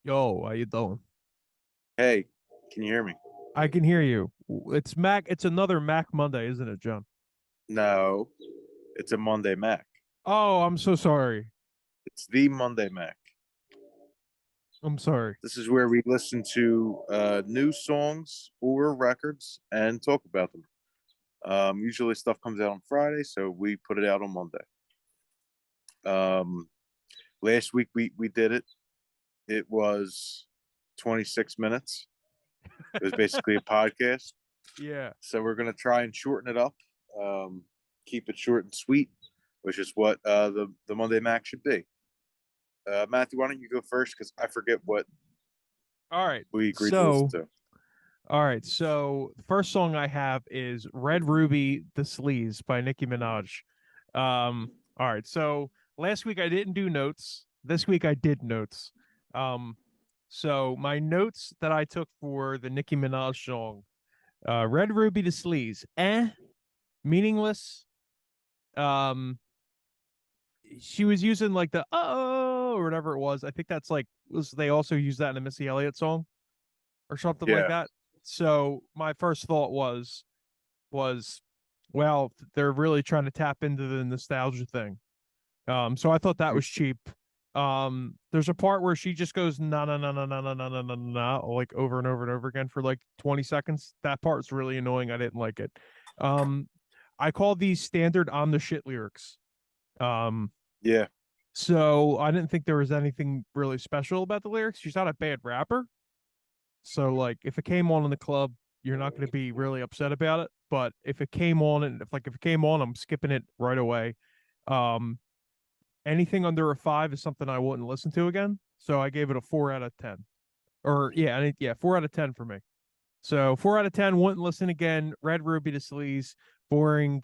Yo, how you doing? Hey, can you hear me? I can hear you. It's Mac. It's another Mac Monday, isn't it, John? No, it's a Monday Mack. Oh, I'm so sorry. It's the Monday Mack. I'm sorry. This is where we listen to new songs or records and talk about them. Usually stuff comes out on Friday, so we put it out on Monday. Um, Last week we did it. It was 26 minutes. It was basically a podcast. Yeah. So we're gonna try and shorten it up, keep it short and sweet, which is what the Monday Mac should be. Matthew, why don't you go first? Because I forget what All right. we agreed to listen So, to. all right. So, the first song I have is Red Ruby The Sleaze by Nicki Minaj. All right. So, last week I didn't do notes. This week I did notes. Um, so my notes that I took for the Nicki Minaj song, Red Ruby The Sleaze, meaningless. Um, she was using like the oh or whatever it was. I think that's like was they also use that in a Missy Elliott song or something like Yeah, that. So my first thought was well, they're really trying to tap into the nostalgia thing. So I thought that was cheap. There's a part where she just goes na na na na na na na na na na like over and over and over again for like 20 seconds. That part's really annoying. I didn't like it. Um, I call these standard on the shit lyrics. Um, yeah. So I didn't think there was anything really special about the lyrics. She's not a bad rapper. So like if it came on in the club, you're not going to be really upset about it. But if it came on and if it came on, I'm skipping it right away. Um, Anything under a 5 is something I wouldn't listen to again. So I gave it a 4 out of 10. Or yeah, 4 out of 10 for me. So 4 out of 10, wouldn't listen again. Red Ruby to Sleaze, boring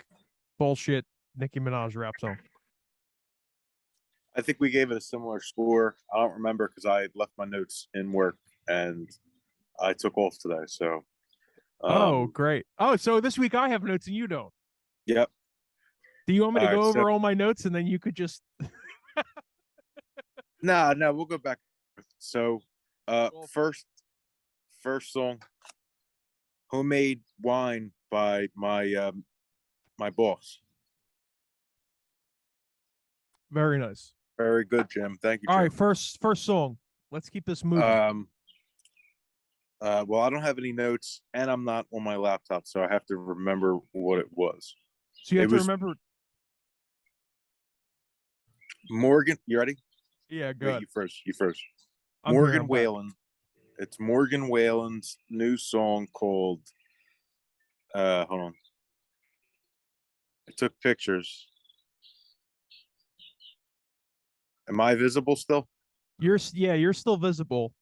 bullshit Nicki Minaj rap song. I think we gave it a similar score. I don't remember because I left my notes in work and I took off today. So, Oh, um, great. Oh, so this week I have notes and you don't. yep. Do you want me All to right. go So, over all my notes and then you could just no, we'll go back. So, well, first song, "Homemade Wine" by my boss. very nice. Very good, Jim. Thank you, All right, Jim. first song. Let's keep this moving. Um, well, I don't have any notes, and I'm not on my laptop, so I have to remember what it was. So you It have to was remember. Morgan. You ready? Yeah, go Wait, ahead. you first. You first. I'm here. Morgan I'm back. Wallen. It's Morgan Wallen's new song called. Hold on. I took pictures. Am I visible still? You're still visible.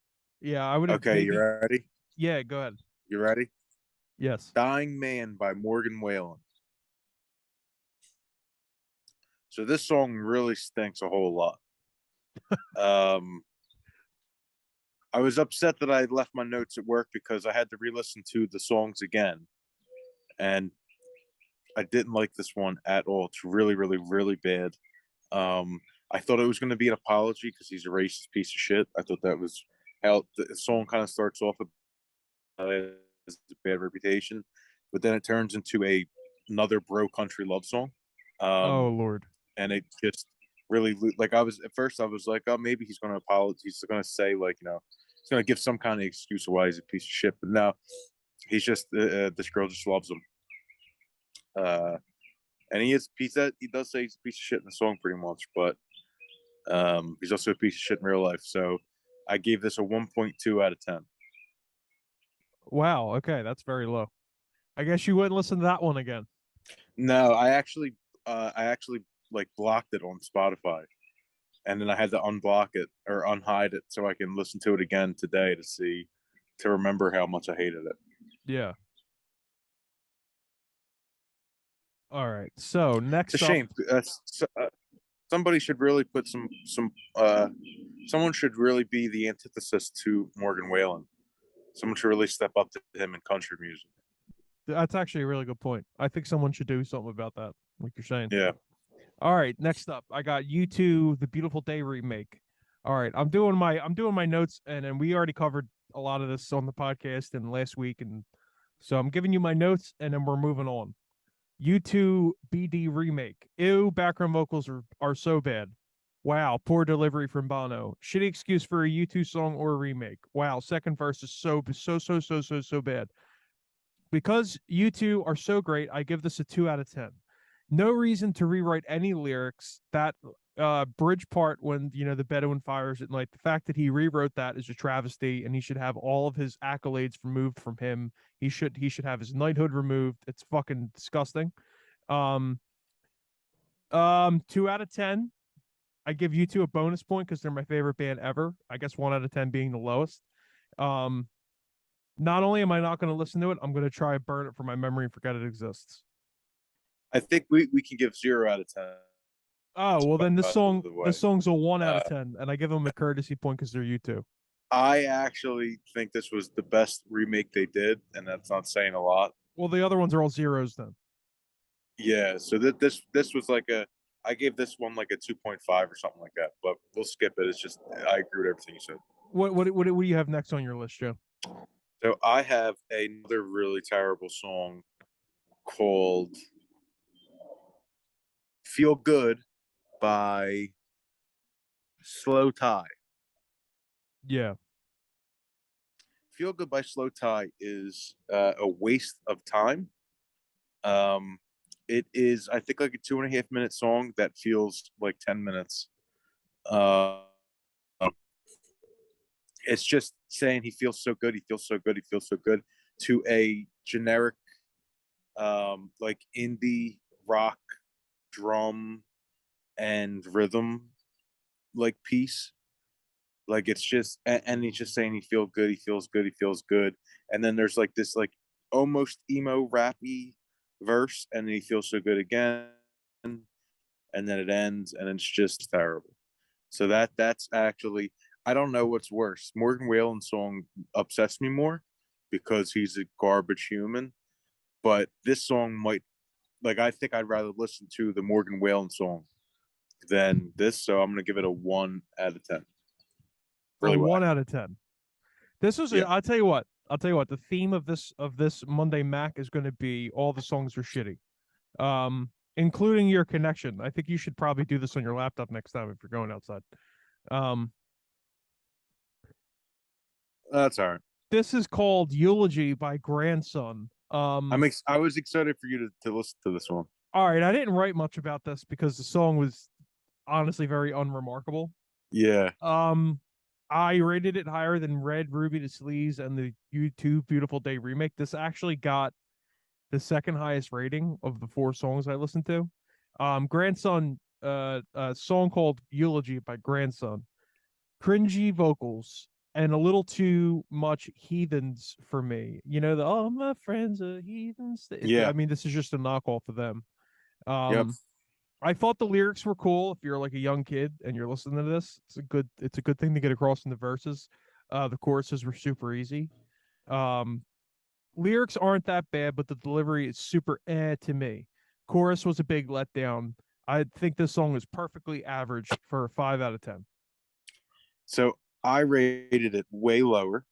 Yeah, I would have Okay, you maybe. ready? Yeah, go ahead. You ready? Yes. Dying Man by Morgan Wallen. So this song really stinks a whole lot. Um, I was upset that I left my notes at work because I had to re-listen to the songs again, and I didn't like this one at all. It's really, really, really bad. I thought it was going to be an apology because he's a racist piece of shit. I thought that was how the song kind of starts off as a bad reputation, but then it turns into another bro country love song, Oh um, Lord. and it just really like I was at first I was like, oh, maybe he's going to apologize. He's going to say like he's going to give some kind of excuse of why he's a piece of shit, but no, he's just this girl just loves him. Uh, and he does say he's a piece of shit in the song pretty much, but he's also a piece of shit in real life. So I gave this a 1.2 out of 10. Wow. Okay, that's very low. I guess you wouldn't listen to that one again. No, I actually like blocked it on Spotify, and then I had to unblock it or unhide it so I can listen to it again today to remember how much I hated it. Yeah. All right. So It's a next up, shame. Somebody should really put someone should really be the antithesis to Morgan Wallen. Someone should really step up to him in country music. that's actually a really good point. I think someone should do something about that, like you're saying. Yeah. All right, next up, I got U2, the Beautiful Day remake. All right, I'm doing my notes, and then we already covered a lot of this on the podcast and last week, and so I'm giving you my notes, and then we're moving on. U2 BD remake. Ew, background vocals are so bad. Wow, poor delivery from Bono. Shitty excuse for a U2 song or a remake. Wow, second verse is so bad. Because U2 are so great, I give this a 2 out of 10. No reason to rewrite any lyrics. That bridge part when the Bedouin fires at night, the fact that he rewrote that is a travesty, and he should have all of his accolades removed from him. He should have his knighthood removed. It's fucking disgusting. Um 2 out of 10. I give U2 a bonus point because they're my favorite band ever. I guess 1 out of 10 being the lowest. Um Not only am I not going to listen to it, I'm going to try and burn it from my memory and forget it exists. I think we can give 0 out of 10. Oh, well then this By song the way, this song's a 1 out of uh, 10, and I give them a courtesy point because they're U2. I actually think this was the best remake they did, and that's not saying a lot. Well, the other ones are all zeros then. Yeah, so this was like I gave this one like a 2.5 or something like that, but we'll skip it. It's just I agree with everything you said. What do you have next on your list, Joe? So I have another really terrible song called "Feel Good" by Slowthai. Yeah. "Feel Good" by Slowthai is a waste of time. Um, it is, I think, like a 2.5 minute song that feels like 10 minutes. Uh, it's just saying he feels so good, he feels so good, he feels so good to a generic, like indie rock drum and rhythm like piece. Like it's just, and he's just saying he feels good, he feels good, he feels good, and then there's like this like almost emo rappy verse, and then he feels so good again, and then it ends, and it's just terrible. So that's actually, I don't know what's worse. Morgan Wallen's song upsets me more because he's a garbage human, but this song might, like, I think I'd rather listen to the Morgan Wallen song than this. So I'm gonna give it a 1 out of 10. A Really whack. 1 out of 10. This was Yeah. I'll tell you what. I'll tell you what. The theme of this Monday Mac is going to be all the songs are shitty. Including your connection. I think you should probably do this on your laptop next time if you're going outside. Um That's all right. this is called Eulogy by Grandson. I was excited for you to listen to this one. All right, I didn't write much about this because the song was honestly very unremarkable. Yeah. Um, I rated it higher than Red Ruby to Sleaze and the U2 Beautiful Day remake. This actually got the second highest rating of the 4 songs I listened to. Grandson, a song called Eulogy by Grandson. Cringy vocals and a little too much heathens for me. All my friends are heathens. I Yeah. mean, this is just a knockoff of them. Yep. I thought the lyrics were cool. If you're like a young kid and you're listening to this, it's a good thing to get across in the verses. The choruses were super easy. Um, Lyrics aren't that bad, but the delivery is super to me. Chorus was a big letdown. I think this song is perfectly average for a 5 out of 10. So I rated it way lower.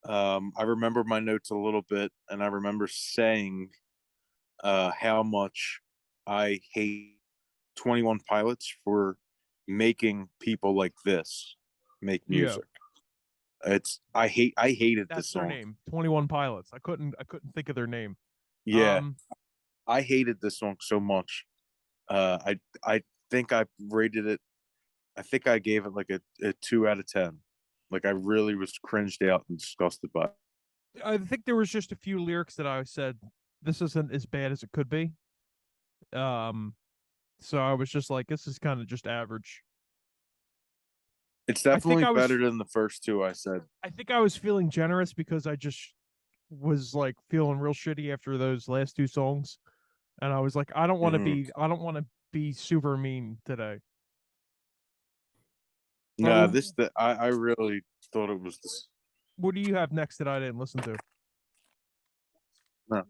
I remember my notes a little bit, and I remember saying how much I hate 21 Pilots for making people like this make Yeah, music. I hated this that's their song. name. 21 Pilots. I couldn't think of their name. Yeah, Um, I hated this song so much. I think I rated it. I think I gave it like a 2 out of 10. Like I really was cringed out and disgusted by it. I think there was just a few lyrics that I said this isn't as bad as it could be. Um, so I was just like, this is kind of just average. It's I think definitely I was better than the first two I said. I think I was feeling generous because I just was like feeling real shitty after those last 2 songs, and I was like, Hmm. I don't want to be super mean today. No, Well, this the I really thought it was this. what do you have next that I didn't listen to? No,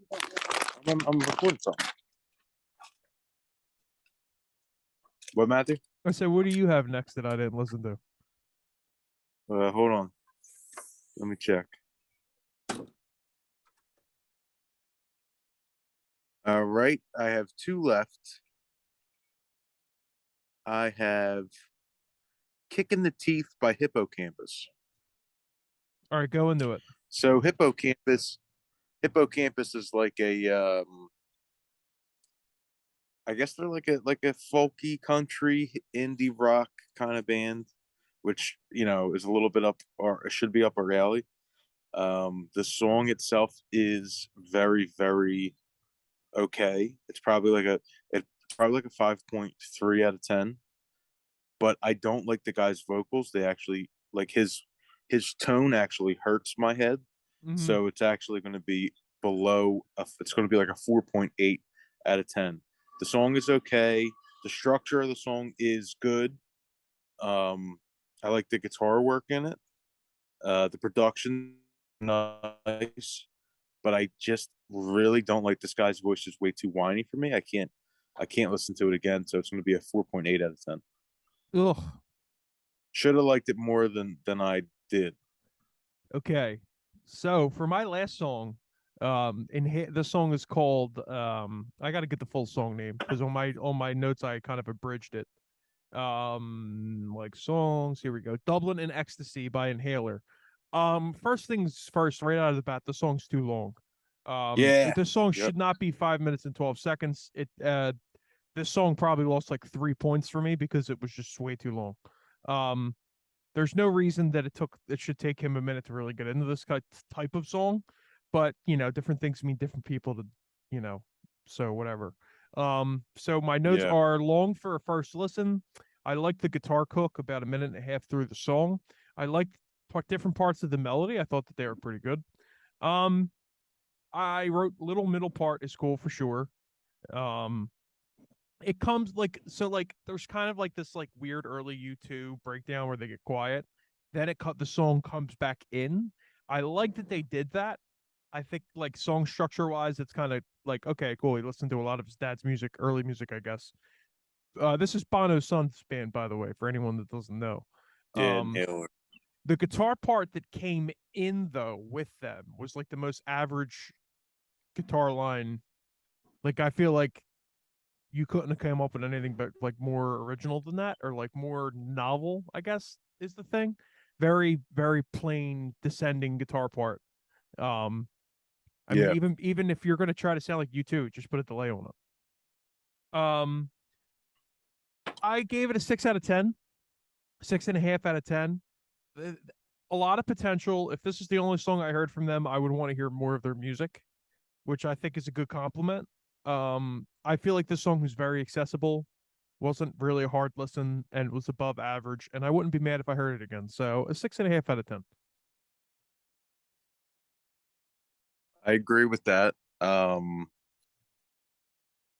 I'm recording something. What, Matthew? I said, what do you have next that I didn't listen to? Hold on, let me check. All right, I have two left. I have "Kick in the Teeth" by Hippo Campus. All right, go into it. So Hippo Campus is like a I guess they're like a folky country indie rock kind of band, which is a little bit up or should be up our alley. The song itself is very, very okay. It's probably like a 5.3 out of 10. But I don't like the guy's vocals. They actually like his tone actually hurts my head. Hmm. So it's actually going to be it's going to be like a 4.8 out of 10. The song is okay. The structure of the song is good. Um, I like the guitar work in it. The production nice, but I just really don't like this guy's voice. Is way too whiny for me. I can't listen to it again. So it's going to be a 4.8 out of 10. Ugh. Should have liked it more than I did. Okay. So for my last song, the song is called I got to get the full song name because on my notes I kind of abridged it. Like songs, here we go. Dublin in Ecstasy by Inhaler. First things first, right out of the bat, the song's too long. Yeah. The song Yep. should not be 5 minutes and 12 seconds. This song probably lost like 3 points for me because it was just way too long. Um, there's no reason that it should take him a minute to really get into this type of song, but different things mean different people to, you know, so whatever. So my notes Yeah. are long for a first listen. I like the guitar cook about a minute and a half through the song. I liked different parts of the melody. I thought that they were pretty good. Um, I wrote little middle part is cool for sure. Um, it comes like there's kind of like this like weird early U2 breakdown where they get quiet. Then the song comes back in. I like that they did that. I think like song structure wise, it's kind of like okay, cool. He listened to a lot of his dad's music, early music, I guess. This is Bono's son's band, by the way, for anyone that doesn't know. Yeah. Um, Inhaler. the guitar part that came in though with them was like the most average guitar line. Like I feel like you couldn't have come up with anything but like more original than that or like more novel, I guess is the thing. Very, very plain descending guitar part. Um, I mean, Yeah. even if you're gonna try to sound like U2, just put a delay on it. I gave it a 6 out of 10, 6.5 out of 10. A lot of potential. If this is the only song I heard from them, I would want to hear more of their music, which I think is a good compliment. I feel like this song was very accessible, wasn't really a hard listen, and was above average. And I wouldn't be mad if I heard it again. So a 6.5 out of 10. I agree with that. Um,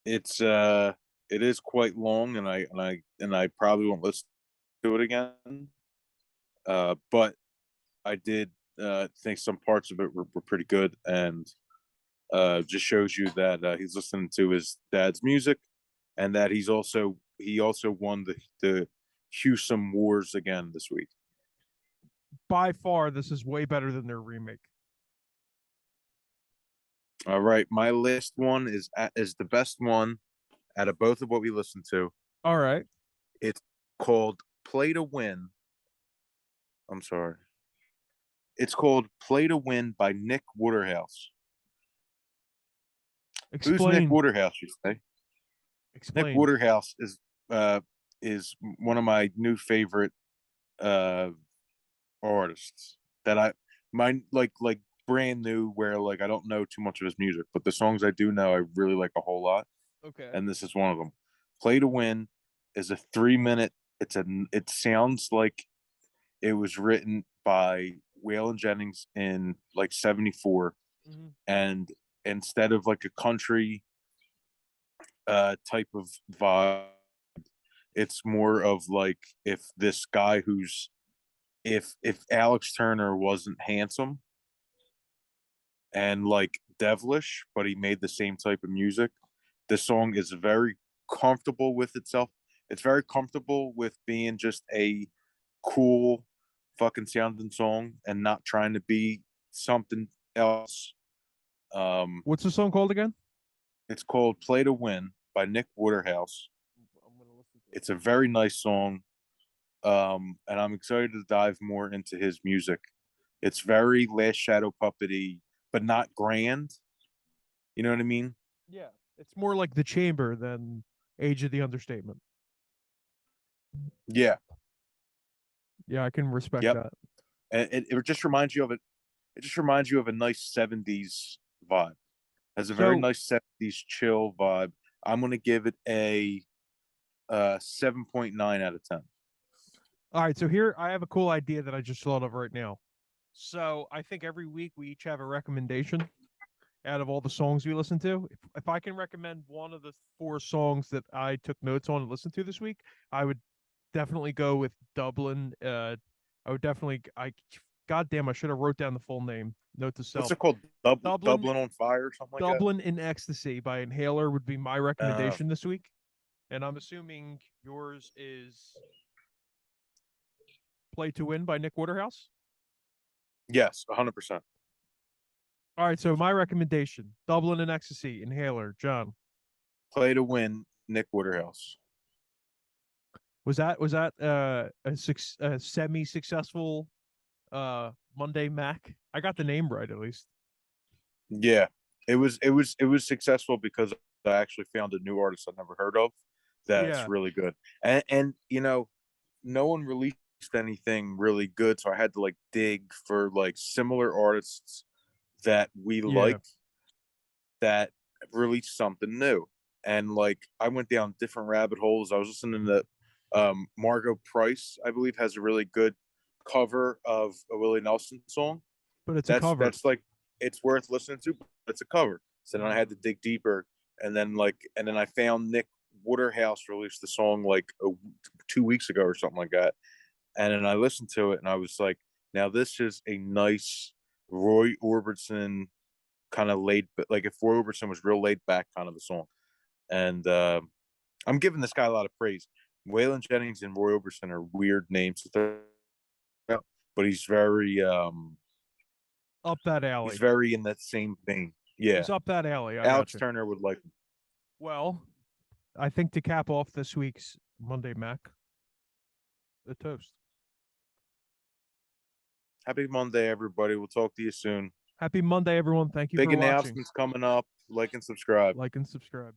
it's it is quite long, and I probably won't listen to it again. But I did think some parts of it were pretty good, and just shows you that he's listening to his dad's music, and that he also won the Hewsome Wars again this week. By far, this is way better than their remake. All right, my last one is the best one out of both of what we listened to. All right. It's called "Play to Win." I'm sorry. It's called "Play to Win" by Nick Waterhouse. Who's Nick Explain. Waterhouse? You say Nick Explain. Waterhouse is one of my new favorite uh artists that I my like brand new where like I don't know too much of his music, but the songs I do know I really like a whole lot, Okay. and this is one of them. "Play to Win" is a 3 minute. It sounds like it was written by Waylon Jennings in like '74, Mm-hmm. and instead of like a country type of vibe, it's more of like if this guy who's if Alex Turner wasn't handsome and like devilish, but he made the same type of music. This song is very comfortable with itself, It's very comfortable with being just a cool fucking sounding song and not trying to be something else. What's the song called again? It's called "Play to Win" by Nick Waterhouse. I'm gonna listen to it. It's a very nice song, and I'm excited to dive more into his music. It's very Last Shadow Puppety, but not grand. You know what I mean? Yeah, it's more like The Chamber than Age of the Understatement. Yeah. Yeah, I can respect Yep. that. And it just reminds you of it. It just reminds you of a nice '70s vibe. Has a very So, nice '70s chill vibe. I'm gonna give it a 7.9 out of 10. all right, so here I have a cool idea that I just thought of right now. So, I think every week we each have a recommendation out of all the songs we listen to. If I can recommend one of the four songs that I took notes on and listened to this week, I would definitely go with Dublin. I would definitely goddamn, I should have wrote down the full name. Note to What's self. it called? Dublin Dublin on Fire or something like that? Dublin in Ecstasy by Inhaler would be my Uh, recommendation this week. And I'm assuming yours is Play to Win by Nick Waterhouse. yes, 100%. All right, so my recommendation: Dublin and Ecstasy, Inhaler. John, Play to Win, Nick Waterhouse. was that a semi-successful Monday Mac? I got the name right at least. Yeah, it was successful because I actually found a new artist I never heard of that's Yeah, really good. And no one released anything really good, so I had to like dig for like similar artists that we yeah. like that released something new. And like I went down different rabbit holes. I was listening to Margot Price, I believe, has a really good cover of a Willie Nelson song. But it's a That's cover. like it's worth listening to, but it's a cover. So then I had to dig deeper, and then I found Nick Waterhouse released the song like 2 weeks ago or something like that, and then I listened to it, and I was like, now this is a nice Roy Orbison kind of laid, like if Roy Orbison was real laid back kind of a song, and I'm giving this guy a lot of praise. Waylon Jennings and Roy Orbison are weird names to throw out, but Up that he's alley. very in that same vein. Yeah. He's up that alley. I got Alex you. Turner would like him. Well, I think to cap off this week's Monday Mac, the toast. Happy Monday, everybody. We'll talk to you soon. Happy Monday, everyone. Thank you Big for watching. announcements coming up. Like and subscribe. Like and subscribe.